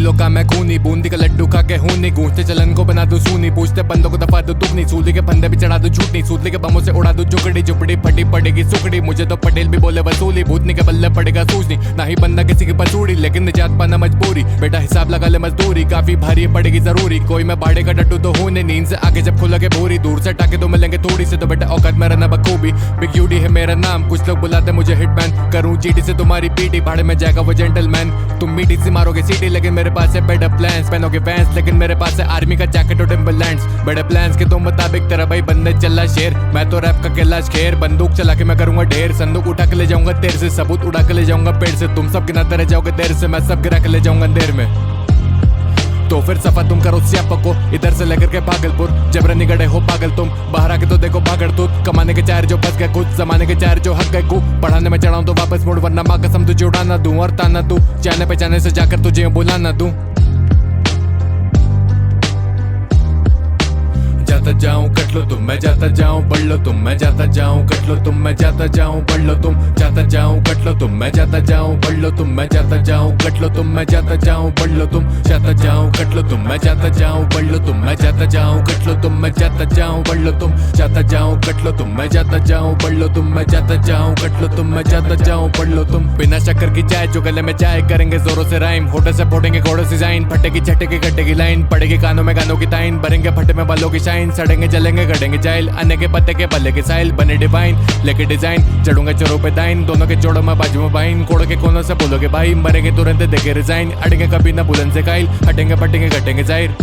Kilo का मैं खूनी, बूंदी का लड्डू खा के हूं नहीं, गूंजते चलन को बना दूं सूनी, पूछते बंदों को दफा दूं दुगनी, सूली के फंदे भी चढ़ा दूं झूठनी, सूतली के बमों से उड़ा दूं झुकड़ी झुपड़ी, फटी पड़ेगी सुकड़ी, मुझे तो पटेल भी बोले वसूली, भूतनी के बल्ले पड़ेगा सूझनी, ना ही बंदा किसी की पसूड़ी, लेकिन निजात पाना मजबूरी, बेटा हिसाब लगा ले मजदूरी, काफी भारी पड़ेगी जरूरी, कोई मैं बाड़े का डट्टू तो हूं नहीं, नींद से आगे जब खुला के भूरी, दूर से टाके तो मिलेंगे थोड़ी से, तो बेटा औकात में रहना बखूबी, बिग यूडी है मेरा नाम, कुछ लोग बुलाते मुझे हिटमैन, करूं चीटी से तुम्हारी पीटी, भाड़े में जाएगा वो जेंटलमैन, तुम मीठी सी मारोगे सीटी, लेकिन मेरे पास है बेटर प्लान्स, पहनोगे फैंस, लेकिन मेरे पास है आर्मी का जैकेट और टिम्बरलैंड्स, बड़े प्लान्स के तुम मुताबिक तेरा भाई बनने चला शेर, मैं तो रैप का कैलाश खेर, बंदूक चला के मैं करूंगा ढेर, संदूक उठा के ले जाऊंगा तेरे से, सबूत उड़ा के ले जाऊंगा पेड़ से, तुम सब गिनाते रह जाओगे देर से, मैं सब गिरा के ले जाऊंगा अंधेर में, तो फिर सफा तुम करो स्यापा को, इधर से लेकर के भागलपुर, जबरनी गड़े हो पागल तुम, बाहर आके तो देखो भागड़ तू, कमाने के चार जो फंस गए खुद, जमाने के चार जो हक गए कू, पढ़ाने में चढ़ाऊं तो वापस मुड़, वरना माँ कसम तुझे उड़ाना दूं और ताना दूं, जाने पहचाने से जाकर तुझे बुलाना दूं, जाता जाऊं कट लो तुम, मैं जाता जाऊं पढ़ लो तुम, मैं जाता जाऊं कट लो तुम, मैं जाता जाऊं पढ़ लो तुम, जाता जाऊं कट लो तुम, मैं जाता जाऊं पढ़ लो तुम, मैं जाता जाऊं कट लो तुम, मैं जाता जाऊं पढ़ लो तुम, जाता जाऊं कट लो तुम, मैं जाता जाऊं पढ़ लो तुम, मैं जाता जाऊं कट लो तुम, मैं जाता जाऊं पढ़ लो तुम, जाता जाऊं कट लो तुम, मैं जाता जाऊं पढ़ लो तुम, मैं जाता जाऊं कट लो तुम, मैं जाता जाऊं पढ़ लो तुम, बिना शक्कर की चाय जो गले में चाय, करेंगे जोरों से राइम, होठे से फोड़ेंगे घोड़ों से जाइन, फटेगी छटेगी कटेगी लाइन, पड़ेगी कानों में गानों की ताइन, भरेंगे फटे में बालों की शाइन, सड़ेंगे जलेंगे गड़ेंगे जाइल, अन्य के पत्ते के पल्ले के साइल, बने डिवाइन लेके डिजाइन, चढ़ूंगा चोरों पे दाइन, दोनों के जोड़ों में बाजू में बाइन, कोड़ों के कोनों से बोलोगे भाई, मरेंगे तुरंत देके रिजाइन, अड़ेंगे कभी ना बुलंद से काइल, हटेंगे पटेंगे घटेंगे जाहिर,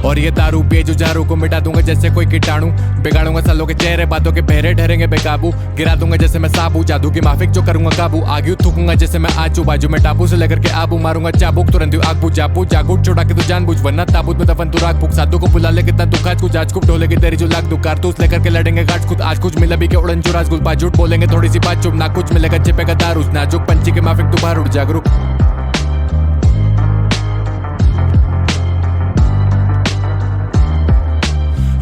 और ये दारू पिए जो झारू को मिटा दूंगा जैसे कोई कीटाणु, बिगाड़ूंगा सालों के चेहरे, बातों के बहरे ठहरेंगे बेकाबू, गिरा दूंगा जैसे मैं साबू, जादू की माफिक जो करूंगा काबू, आगे थूकूंगा जैसे मैं आजू बाजू में टापू से लेकर के आबू, मारूंगा चाबुक तुरंत आग बुझ जापू, जागूट छोड़ा के तू जान बुझ, वरना ताबूत में दफन तू राग फूक, साधु को बुला ले कितना दुख आज कुछ, आज कुछ ढोलेगी तेरी जो लाख दुख, कारतूस लेकर के लड़ेंगे गाठ खुद, आज कुछ मिला भी के उड़न चुराज गुल, बाजूट बोलेंगे थोड़ी सी बात चुप, ना कुछ मिलेगा चिपेगा दारूस, नाजुक पंछी के माफिक तू बाहर उठ जागरूक,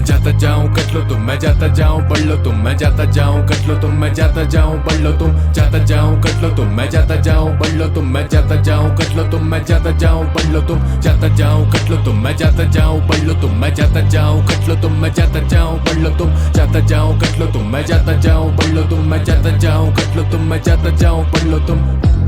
जाता जाऊं कट लो तुम, मैं जाता जाऊं पढ़ लो तुम, मैं जाता जाऊं कट लो तुम, मैं जाता जाऊं पढ़ लो तुम, जाता जाऊं कट लो तुम, मैं जाता जाऊं पढ़ लो तुम, मैं जाता जाऊं कट लो तुम, मैं जाता जाऊं पढ़ लो तुम, जाता जाऊं कट लो तुम, मैं जाता जाऊं पढ़ लो तुम, मैं जाता जाऊं कट लो तुम, मैं जाता जाऊं पढ़ लो तुम, जाता जाऊं कट लो तुम, मैं जाता जाऊं पढ़ लो तुम, मैं जाता जाऊं कट लो तुम, मैं जाता जाऊं पढ़ लो तुम।